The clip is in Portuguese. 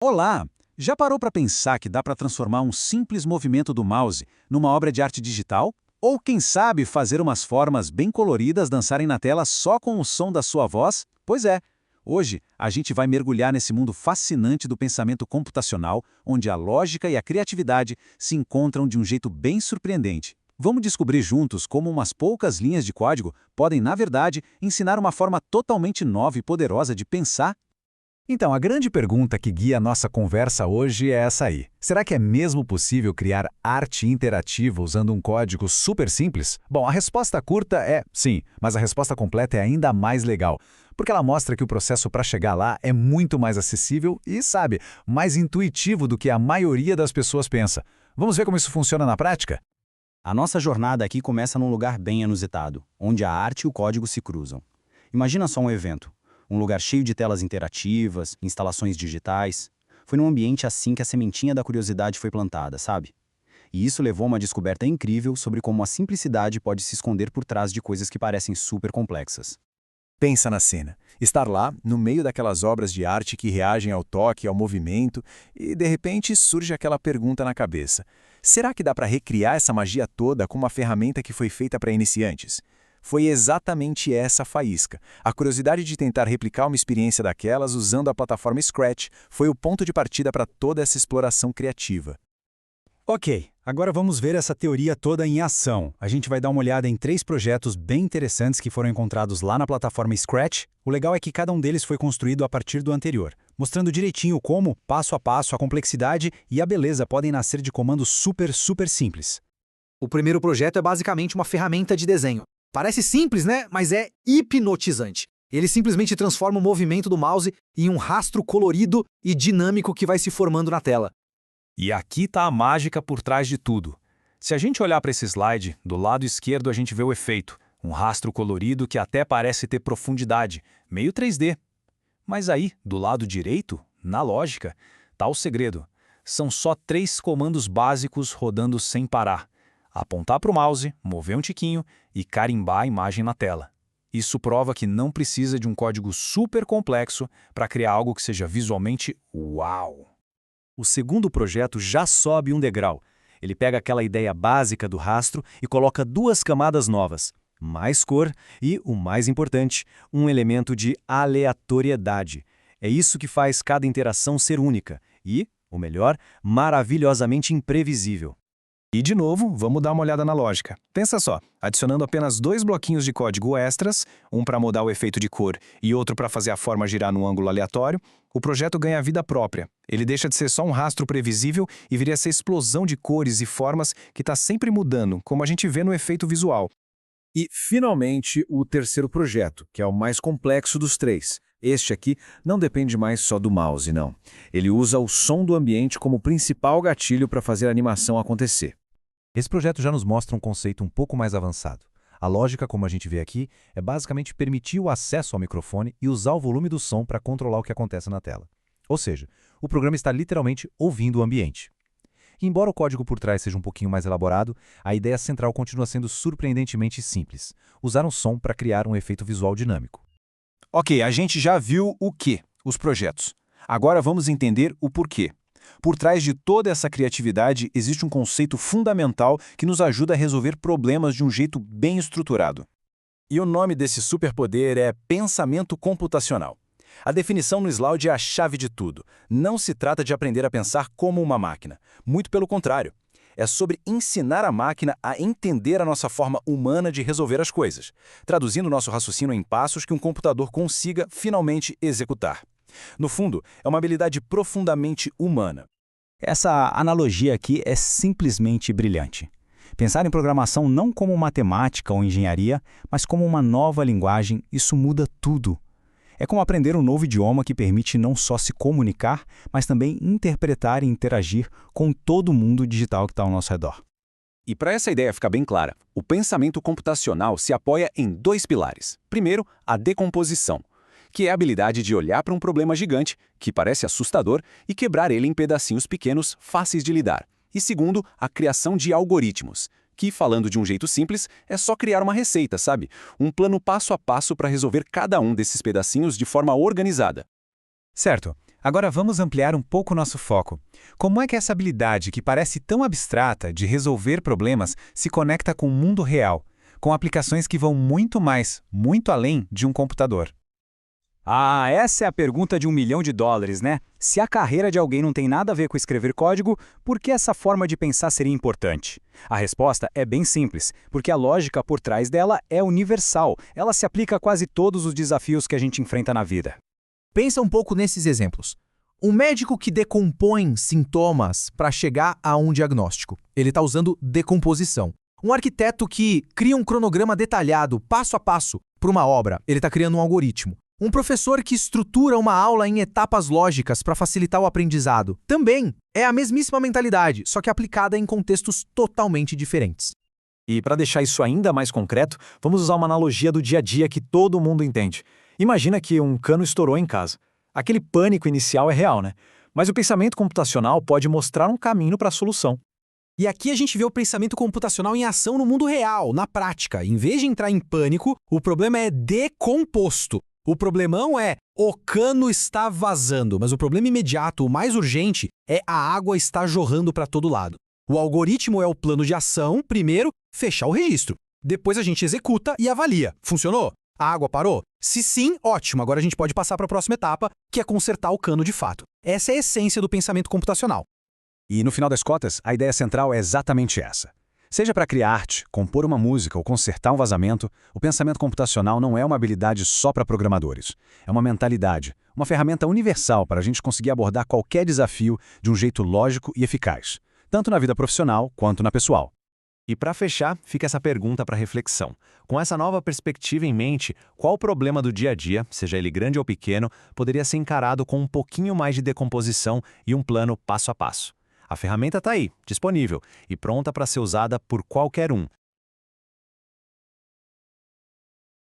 Olá! Já parou para pensar que dá para transformar um simples movimento do mouse numa obra de arte digital? Ou, quem sabe, fazer umas formas bem coloridas dançarem na tela só com o som da sua voz? Pois é! Hoje, a gente vai mergulhar nesse mundo fascinante do pensamento computacional, onde a lógica e a criatividade se encontram de um jeito bem surpreendente. Vamos descobrir juntos como umas poucas linhas de código podem, na verdade, ensinar uma forma totalmente nova e poderosa de pensar. Então, a grande pergunta que guia a nossa conversa hoje é essa aí. Será que é mesmo possível criar arte interativa usando um código super simples? Bom, a resposta curta é sim, mas a resposta completa é ainda mais legal, porque ela mostra que o processo para chegar lá é muito mais acessível e, sabe, mais intuitivo do que a maioria das pessoas pensa. Vamos ver como isso funciona na prática? A nossa jornada aqui começa num lugar bem inusitado, onde a arte e o código se cruzam. Imagina só um evento. Um lugar cheio de telas interativas, instalações digitais. Foi num ambiente assim que a sementinha da curiosidade foi plantada, sabe? E isso levou a uma descoberta incrível sobre como a simplicidade pode se esconder por trás de coisas que parecem super complexas. Pensa na cena. Estar lá, no meio daquelas obras de arte que reagem ao toque, ao movimento, e de repente surge aquela pergunta na cabeça. Será que dá para recriar essa magia toda com uma ferramenta que foi feita para iniciantes? Foi exatamente essa a faísca. A curiosidade de tentar replicar uma experiência daquelas usando a plataforma Scratch foi o ponto de partida para toda essa exploração criativa. Ok, agora vamos ver essa teoria toda em ação. A gente vai dar uma olhada em 3 projetos bem interessantes que foram encontrados lá na plataforma Scratch. O legal é que cada um deles foi construído a partir do anterior, mostrando direitinho como, passo a passo, a complexidade e a beleza podem nascer de comandos super simples. O primeiro projeto é basicamente uma ferramenta de desenho. Parece simples, né? Mas é hipnotizante. Ele simplesmente transforma o movimento do mouse em um rastro colorido e dinâmico que vai se formando na tela. E aqui está a mágica por trás de tudo. Se a gente olhar para esse slide, do lado esquerdo a gente vê o efeito, um rastro colorido que até parece ter profundidade, meio 3D. Mas aí, do lado direito, na lógica, está o segredo. São só 3 comandos básicos rodando sem parar. Apontar para o mouse, mover um tiquinho e carimbar a imagem na tela. Isso prova que não precisa de um código super complexo para criar algo que seja visualmente uau! O segundo projeto já sobe um degrau. Ele pega aquela ideia básica do rastro e coloca 2 camadas novas, mais cor e, o mais importante, um elemento de aleatoriedade. É isso que faz cada interação ser única e, o melhor, maravilhosamente imprevisível. E, de novo, vamos dar uma olhada na lógica. Pensa só, adicionando apenas 2 bloquinhos de código extras, um para mudar o efeito de cor e outro para fazer a forma girar num ângulo aleatório, o projeto ganha vida própria. Ele deixa de ser só um rastro previsível e vira essa explosão de cores e formas que está sempre mudando, como a gente vê no efeito visual. E, finalmente, o terceiro projeto, que é o mais complexo dos 3. Este aqui não depende mais só do mouse, não. Ele usa o som do ambiente como principal gatilho para fazer a animação acontecer. Esse projeto já nos mostra um conceito um pouco mais avançado. A lógica, como a gente vê aqui, é basicamente permitir o acesso ao microfone e usar o volume do som para controlar o que acontece na tela. Ou seja, o programa está literalmente ouvindo o ambiente. E embora o código por trás seja um pouquinho mais elaborado, a ideia central continua sendo surpreendentemente simples: usar um som para criar um efeito visual dinâmico. Ok, a gente já viu o que, os projetos. Agora vamos entender o porquê. Por trás de toda essa criatividade existe um conceito fundamental que nos ajuda a resolver problemas de um jeito bem estruturado. E o nome desse superpoder é pensamento computacional. A definição no slide é a chave de tudo. Não se trata de aprender a pensar como uma máquina. Muito pelo contrário. É sobre ensinar a máquina a entender a nossa forma humana de resolver as coisas, traduzindo nosso raciocínio em passos que um computador consiga finalmente executar. No fundo, é uma habilidade profundamente humana. Essa analogia aqui é simplesmente brilhante. Pensar em programação não como matemática ou engenharia, mas como uma nova linguagem, isso muda tudo. É como aprender um novo idioma que permite não só se comunicar, mas também interpretar e interagir com todo o mundo digital que está ao nosso redor. E para essa ideia ficar bem clara, o pensamento computacional se apoia em 2 pilares. Primeiro, a decomposição, que é a habilidade de olhar para um problema gigante, que parece assustador, e quebrar ele em pedacinhos pequenos, fáceis de lidar. E segundo, a criação de algoritmos, que, falando de um jeito simples, é só criar uma receita, sabe? Um plano passo a passo para resolver cada um desses pedacinhos de forma organizada. Certo. Agora vamos ampliar um pouco nosso foco. Como é que essa habilidade, que parece tão abstrata, de resolver problemas, se conecta com o mundo real, com aplicações que vão muito mais, muito além de um computador? Ah, essa é a pergunta de $1 milhão, né? Se a carreira de alguém não tem nada a ver com escrever código, por que essa forma de pensar seria importante? A resposta é bem simples, porque a lógica por trás dela é universal. Ela se aplica a quase todos os desafios que a gente enfrenta na vida. Pensa um pouco nesses exemplos. Um médico que decompõe sintomas para chegar a um diagnóstico. Ele está usando decomposição. Um arquiteto que cria um cronograma detalhado, passo a passo, para uma obra. Ele está criando um algoritmo. Um professor que estrutura uma aula em etapas lógicas para facilitar o aprendizado. Também é a mesmíssima mentalidade, só que aplicada em contextos totalmente diferentes. E para deixar isso ainda mais concreto, vamos usar uma analogia do dia a dia que todo mundo entende. Imagina que um cano estourou em casa. Aquele pânico inicial é real, né? Mas o pensamento computacional pode mostrar um caminho para a solução. E aqui a gente vê o pensamento computacional em ação no mundo real, na prática. Em vez de entrar em pânico, o problema é decomposto. O problemão é o cano está vazando, mas o problema imediato, o mais urgente, é a água está jorrando para todo lado. O algoritmo é o plano de ação, primeiro, fechar o registro. Depois a gente executa e avalia. Funcionou? A água parou? Se sim, ótimo, agora a gente pode passar para a próxima etapa, que é consertar o cano de fato. Essa é a essência do pensamento computacional. E no final das contas, a ideia central é exatamente essa. Seja para criar arte, compor uma música ou consertar um vazamento, o pensamento computacional não é uma habilidade só para programadores. É uma mentalidade, uma ferramenta universal para a gente conseguir abordar qualquer desafio de um jeito lógico e eficaz, tanto na vida profissional quanto na pessoal. E para fechar, fica essa pergunta para reflexão. Com essa nova perspectiva em mente, qual problema do dia a dia, seja ele grande ou pequeno, poderia ser encarado com um pouquinho mais de decomposição e um plano passo a passo? A ferramenta está aí, disponível e pronta para ser usada por qualquer um,